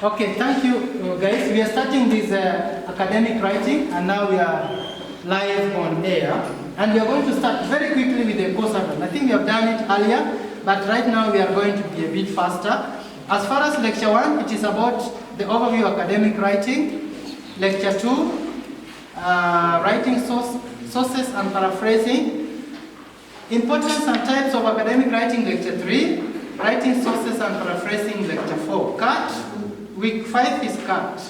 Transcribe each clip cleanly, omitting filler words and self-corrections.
Okay, thank you guys. We are starting this academic writing and now we are live on air. And we are going to start very quickly with the course outline. I think we have done it earlier, but right now we are going to be a bit faster. As far as lecture 1, it is about the overview of academic writing. Lecture 2, writing sources and paraphrasing. Importance and types of academic writing, lecture 3. Writing sources and paraphrasing, lecture 4. Cut. Week 5 is cut.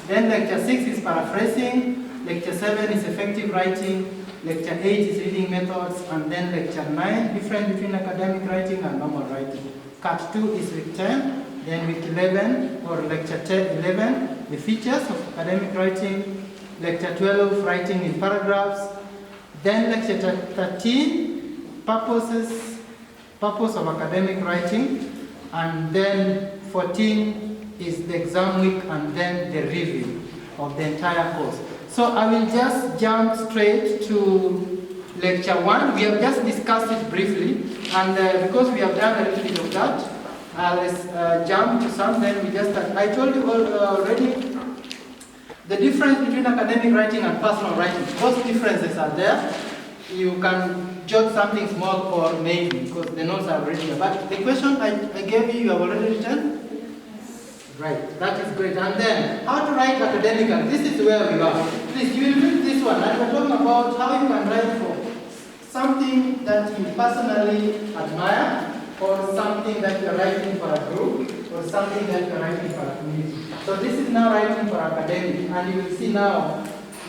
Then lecture 6 is paraphrasing. Lecture 7 is effective writing. Lecture 8 is reading methods. And then lecture 9, difference between academic writing and normal writing. Cut 2 is week 10. Then week 11, or lecture 11, the features of academic writing. Lecture 12, writing in paragraphs. Then lecture 13, purpose of academic writing. And then 14 is the exam week and then the review of the entire course. So I will just jump straight to lecture 1. We have just discussed it briefly, and because we have done a little bit of that, let's jump to some, then we just start. I told you already the difference between academic writing and personal writing. Those differences are there. You can jot something small or maybe, because the notes are already there. But the question I gave you, you have already written? Right, that is great. And then, how to write academically. This is where we are. Please, you will read this one. And we're talking about how you can write for something that you personally admire, or something that you're writing for a group, or something that you're writing for a community. So this is now writing for academic, and you will see now,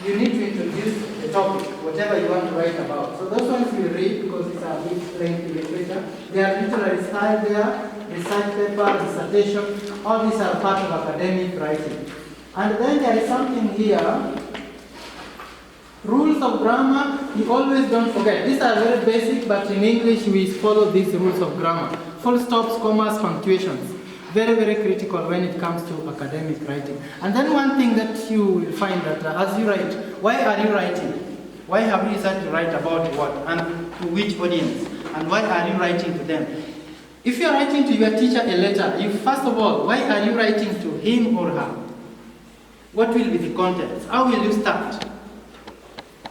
you need to introduce the topic, whatever you want to write about. So those ones you will read because it's a bit lengthy literature. There are literary style there, research paper, dissertation, all these are part of academic writing. And then there is something here, rules of grammar, you always don't forget. These are very basic, but in English we follow these rules of grammar. Full stops, commas, punctuations. Very, very critical when it comes to academic writing. And then one thing that you will find that as you write, why are you writing? Why have you decided to write about what? And to which audience? And why are you writing to them? If you are writing to your teacher a letter, you first of all, why are you writing to him or her? What will be the contents? How will you start?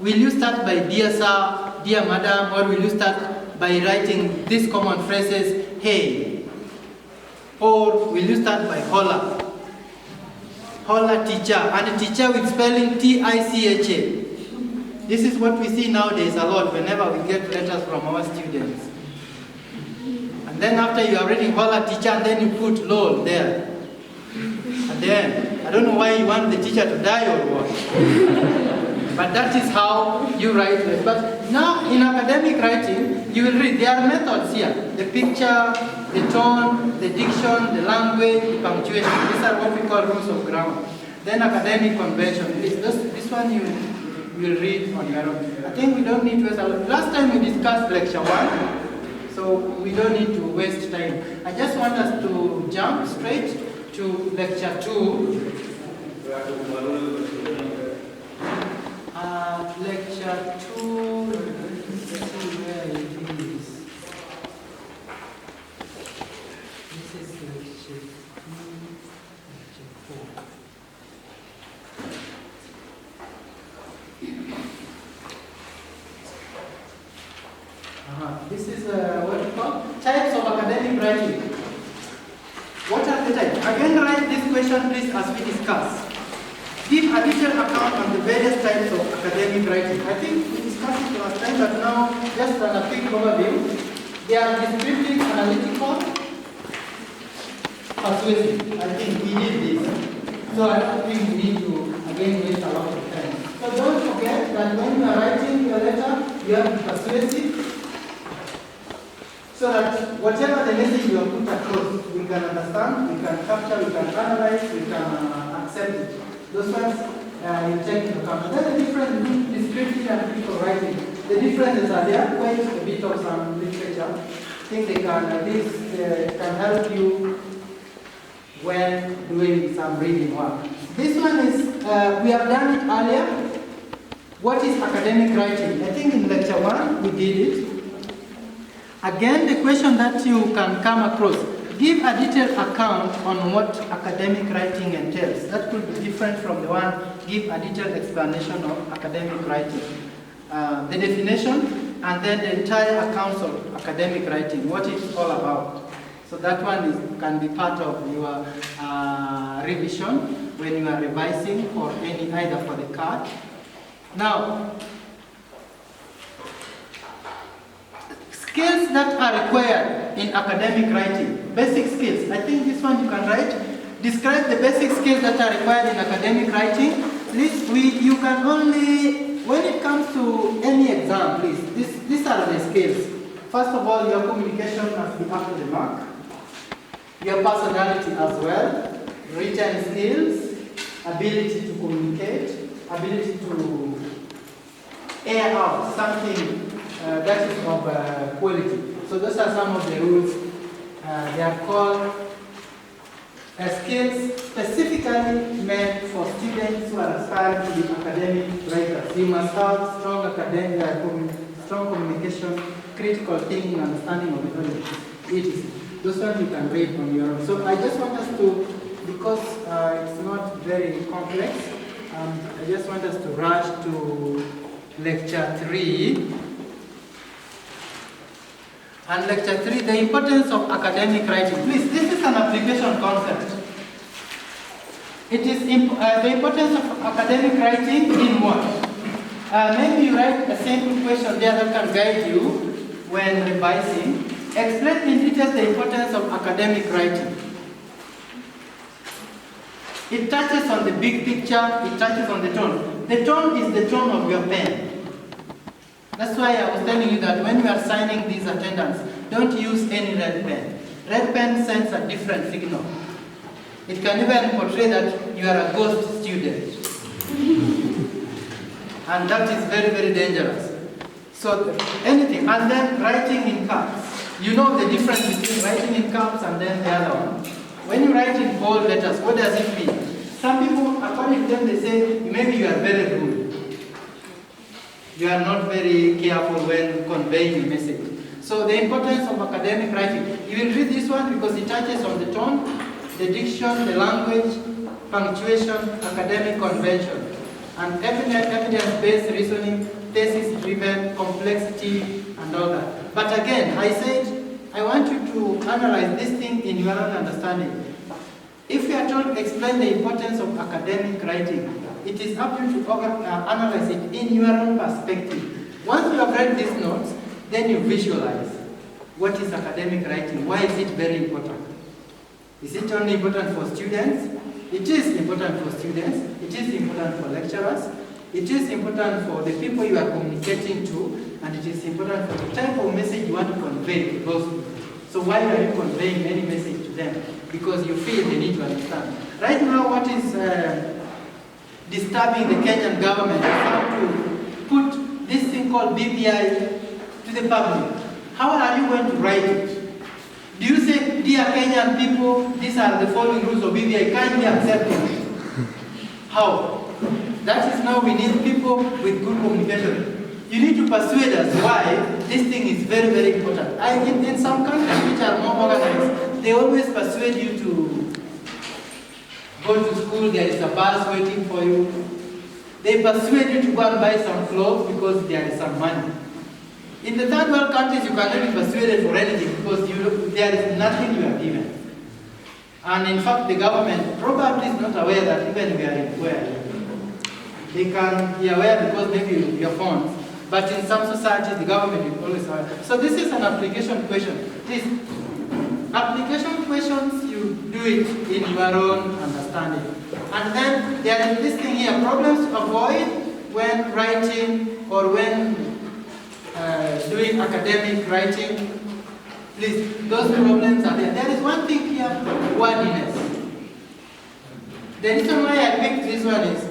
Will you start by dear sir, dear madam, or will you start by writing these common phrases, hey? Or will you start by holla? Holla teacher, and teacher with spelling T-I-C-H-A. This is what we see nowadays a lot whenever we get letters from our students. And then after you are reading holla teacher, and then you put lol there. And then, I don't know why you want the teacher to die or what. But that is how you write it. But now in academic writing, you will read, there are methods here. The picture, the tone, the diction, the language, the punctuation. These are what we call rules of grammar. Then academic convention. This one you will read on your own. I think we don't need to waste a lot. Last time we discussed lecture 1, so we don't need to waste time. I just want us to jump straight to lecture 2. Lecture 2, let's see where it is. This is lecture 2, lecture 4. This is what we call types of academic writing. What are the types? Again, write this question please as we discuss. Give a detailed account on the various types of academic writing. I think we discussed it last time, but now just a quick overview. They are descriptive, analytical, persuasive. I think we did this. So I don't think we need to, again, waste a lot of time. So don't forget that when you are writing your letter, you have to be persuasive, so that whatever the message you have put across, we can understand, we can capture, we can analyze, we can accept it. Those ones you take into account. Then the difference between descriptive and critical writing. The differences are there, quite a bit of some literature. I think they can help you when doing some reading work. This one is, we have done it earlier. What is academic writing? I think in lecture 1 we did it. Again, the question that you can come across. give a detailed account on what academic writing entails. That could be different from the one, give a detailed explanation of academic writing. The definition, and then the entire accounts of academic writing, what it's all about. So that one can be part of your revision when you are revising for either for the card. Now, skills that are required in academic writing, basic skills. I think this one you can write. Describe the basic skills that are required in academic writing. Please, you can only, when it comes to any exam, please, these are the skills. First of all, your communication must be up to the mark. Your personality as well, written skills, ability to communicate, ability to air out something that is of quality. So those are some of the rules. They are called skills specifically meant for students who are aspiring to be academic writers. You must have strong academic, strong communication, critical thinking, understanding of the knowledge, etc. Those ones you can read on your own. So I just want us to, because it's not very complex, I just want us to rush to lecture 3. And lecture 3, the importance of academic writing. Please, this is an application concept. It is the importance of academic writing in what? Maybe you write a simple question there that can guide you when revising. Explain in detail the importance of academic writing. It touches on the big picture, it touches on the tone. The tone is the tone of your pen. That's why I was telling you that when we are signing these attendance, don't use any red pen. Red pen sends a different signal. It can even portray that you are a ghost student. And that is very, very dangerous. So anything, and then writing in caps. You know the difference between writing in caps and then the other one. When you write in bold letters, what does it mean? Some people, according to them, they say, maybe you are very rude. You are not very careful when conveying a message. So the importance of academic writing. You will read this one because it touches on the tone, the diction, the language, punctuation, academic convention, and evidence-based reasoning, thesis-driven, complexity, and all that. But again, I said, I want you to analyze this thing in your own understanding. If you are told to explain the importance of academic writing, it is up to you to analyze it in your own perspective. Once you have read these notes, then you visualize what is academic writing, why is it very important? Is it only important for students? It is important for students, it is important for lecturers, it is important for the people you are communicating to, and it is important for the type of message you want to convey to those people. So why are you conveying any message to them? Because you feel they need to understand. Right now, what is disturbing the Kenyan government is how to put this thing called BBI to the public. How are you going to write it? Do you say, dear Kenyan people, these are the following rules of BBI, kindly accept it? How? That is now we need people with good communication. You need to persuade us why this thing is very, very important. In some countries which are more organized, they always persuade you to go to school, there is a bus waiting for you. They persuade you to go and buy some clothes because there is some money. In the third world countries, you cannot be persuaded for anything because there is nothing you are given. And in fact, the government probably is not aware that even we are in they can be aware because maybe your phones. But in some societies, the government is always aware. So this is an application question. Please, application questions, you do it in your own understanding. And then there is this thing here, problems to avoid when writing or when doing academic writing. Please, those problems are there. There is one thing here, wordiness. The reason why I picked this one is,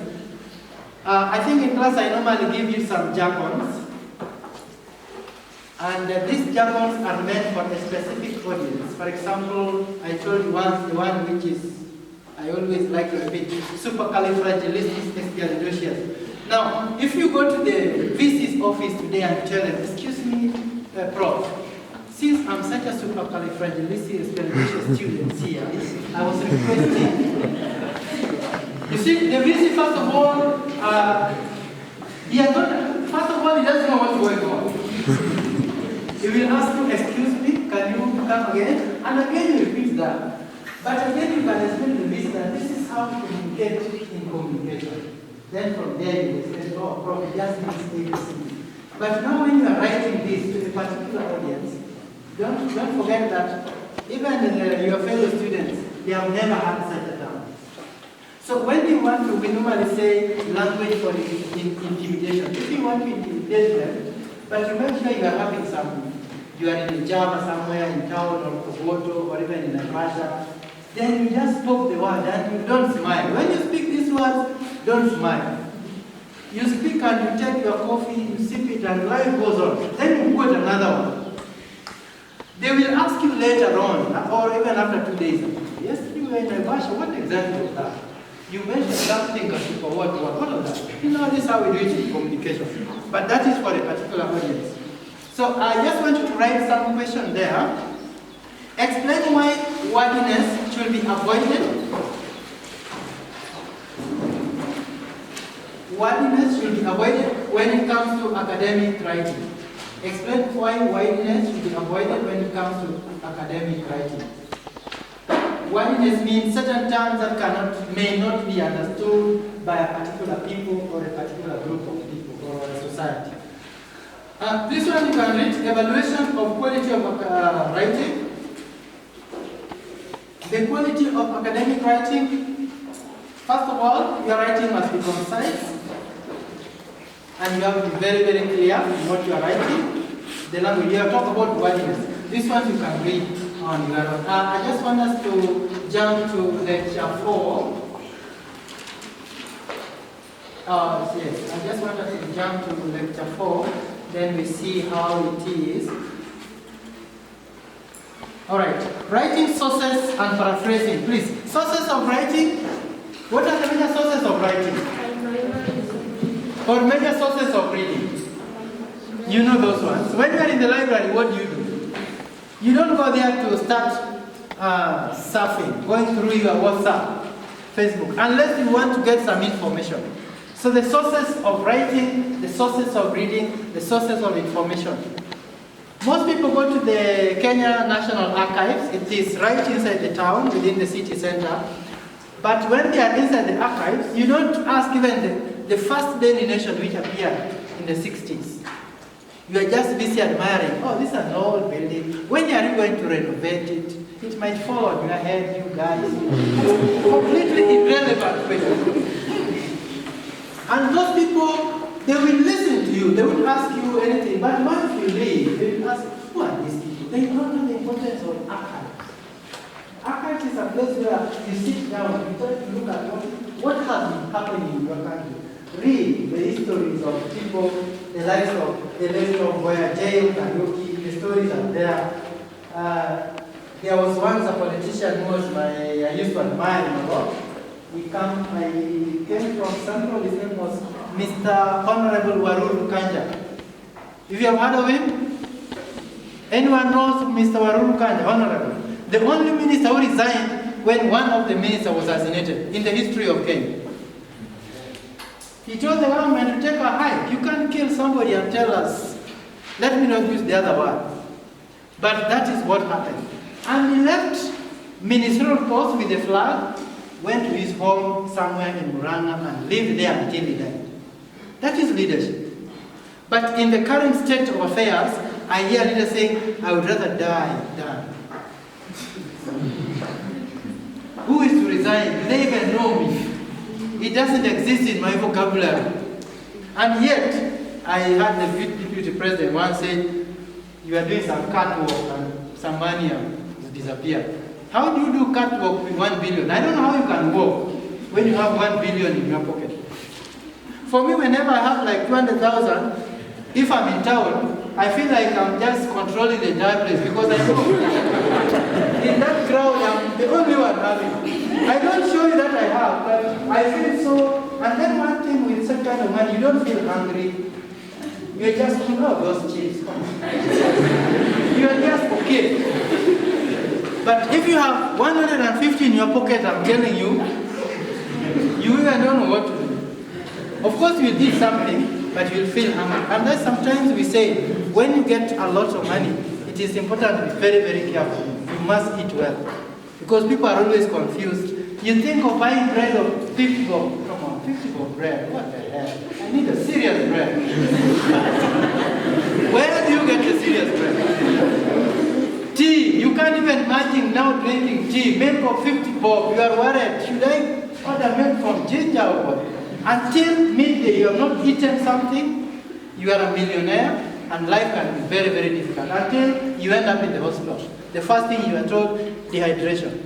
I think in class I normally give you some jargons. And these jargons are meant for a specific audience. For example, I told you once the one which is, I always like to repeat, supercalifragilisticexpialidocious. Now, if you go to the VC's office today and tell them, excuse me, Prof, since I'm such a supercalifragilisticexpialidocious student here, I was requesting. You see, the reason, first of all, he doesn't know what's going on. He will ask you, excuse me, can you come again? And again he repeats that. But again you can explain to me that this is how to communicate in communication. Then from there you will say, oh, probably just means ABC. But now when you are writing this to a particular audience, don't forget that even your fellow students, they have never had such a term. So when we normally say language for intimidation. If you want to intimidate them, but you make sure you are having you are in Java somewhere in town or Koboto or even in Naivasha, then you just spoke the word and you don't smile. When you speak these words, don't smile. You speak and you take your coffee, you sip it and life goes on. Then you quote another one. They will ask you later on, or even after 2 days, yes, you were in Naivasha, what exactly was that? You mentioned something for what of that? You know, this is how we do it in communication. But that is for a particular audience. So I just want you to write some question there. Explain why wordiness should be avoided. Wordiness should be avoided when it comes to academic writing. Explain why wordiness should be avoided when it comes to academic writing. Wordiness means certain terms that may not be understood by a particular people or a particular group of people or a society. This one you can read, evaluation of quality of writing. The quality of academic writing, first of all, your writing must be concise. And you have to be very, very clear in what you are writing. The language, you have talked about wordiness. This one you can read on your own. I just want us to jump to lecture 4. Yes, I just want us to jump to lecture 4. Then we see how it is. All right, writing sources and paraphrasing. Please, sources of writing. What are the major sources of writing? Or major sources of reading? You know those ones. When you are in the library, what do? You don't go there to start surfing, going through your WhatsApp, Facebook, unless you want to get some information. So the sources of writing, the sources of reading, the sources of information. Most people go to the Kenya National Archives. It is right inside the town, within the city center. But when they are inside the archives, you don't ask even the first Daily Nation which appeared in the 60s. You are just busy admiring, oh, this is an old building. When are you going to renovate it? It might fall on your head, you guys. Completely irrelevant question. And those people, they will listen to you. They won't ask you anything. But once you leave, they will ask, who are these people? They don't know the importance of archives. Archives is a place where you sit down, you try to look at what has been happening in your country. Read the histories of people, the lives of where jail, Karaoke, the stories are there. There was once a politician who was I used to admire him a lot. I came from Central, his name was Mr. Honorable Waruru Kanja. If you have heard of him? Anyone knows Mr. Waruru Kanja, Honorable? The only minister who resigned when one of the ministers was assassinated in the history of Kenya. He told the government to take a hike. You can't kill somebody and tell us. Let me not use the other word. But that is what happened. And he left ministerial post with the flag, went to his home somewhere in Muranga and lived there until he died. That is leadership. But in the current state of affairs, I hear leaders saying, I would rather die than. Who is to resign? Do they even know me? It doesn't exist in my vocabulary. And yet, I had the deputy president once say, you are doing some catwalk and some money has disappeared. How do you do catwalk with 1 billion? I don't know how you can walk when you have 1 billion in your pocket. For me, whenever I have like 200,000, if I'm in town, I feel like I'm just controlling the entire place because I know in that crowd I'm the only one having. I don't show you that I have, but I feel so. And then one thing with such kind of money, you don't feel hungry. You're just, those chips. You're just keep. But if you have 150 in your pocket, I'm telling you, you even don't know what to do. Of course, you'll eat something, but you'll feel hungry. And then sometimes we say, when you get a lot of money, it is important to be very, very careful. You must eat well. Because people are always confused. You think of buying bread of 50 bob. Come on, 50 bob bread. What the hell? I need a serious bread. Where do you get the serious bread? Tea. You can't even imagine now drinking tea. Milk of 50 bob. You are worried. Should I order milk from Ginger or what? Until midday, you have not eaten something, you are a millionaire, and life can be very, very difficult. Until you end up in the hospital. The first thing you are told, dehydration.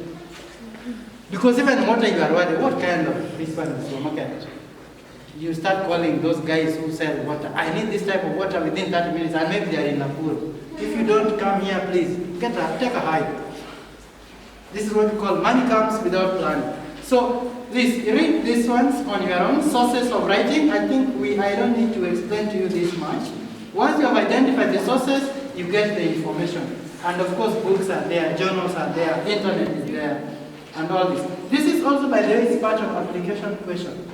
Because even water you are worried, what kind of this one is supermarket? You start calling those guys who sell water. I need this type of water within 30 minutes, and maybe they are in Nakuru. If you don't come here, please, take a hike. This is what we call money comes without planning. So, please read these ones on your own. Sources of writing, I think I don't need to explain to you this much. Once you have identified the sources, you get the information. And of course, books are there, journals are there, internet is there, and all this. This is also, by the way, is part of application question.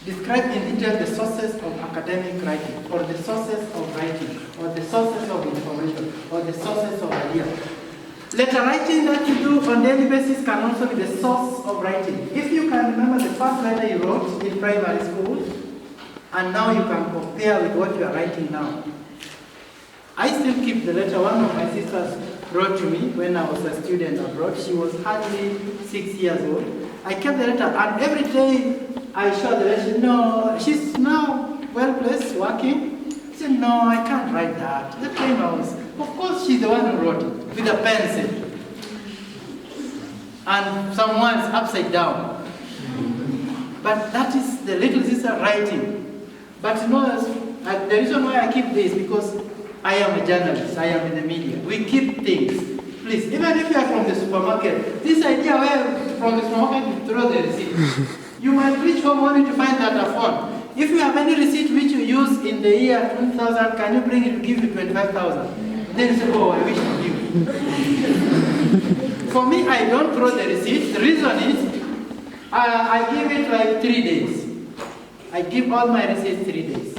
Describe in detail the sources of academic writing, or the sources of writing, or the sources of information, or the sources of ideas. Letter writing that you do on daily basis can also be the source of writing. If you can remember the first letter you wrote in primary school, and now you can compare with what you are writing now. I still keep the letter one of my sisters wrote to me when I was a student abroad. She was hardly 6 years old. I kept the letter, and every day I showed the letter. No, she's now well placed, working. She said, no, I can't write that. That time I was, of course, she's the one who wrote it with a pencil. And some words upside down. But that is the little sister writing. But you know, the reason why I keep this, because I am a journalist, I am in the media. We keep things. Please, even if you are from the supermarket, this idea where from the supermarket you throw the receipt, you might reach home only to find that a phone. If you have any receipt which you use in the year 2000, can you bring it to give you 25,000? Then you say, oh, I wish to give. For me, I don't throw the receipt. The reason is, I give it like 3 days. I give all my receipts 3 days.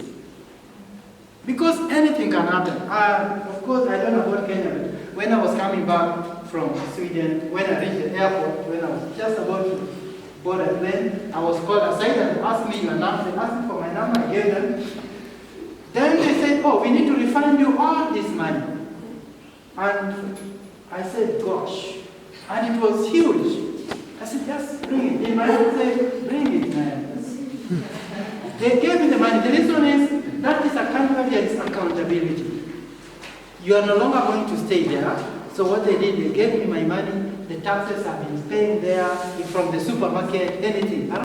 Because anything can happen. Of course, I don't know about Kenya, but when I was coming back from Sweden, when I reached the airport, when I was just about to board a plane, I was called aside and asked me your number. They asked me for my number, I gave them. Then they said, oh, we need to refund you all this money. And I said, gosh. And it was huge. I said, just bring it. In my head, say, bring it, man. They gave me the money. The reason is, that is a country where there is accountability. You are no longer going to stay there. So what they did, they gave me my money. The taxes have been paying there, from the supermarket, anything.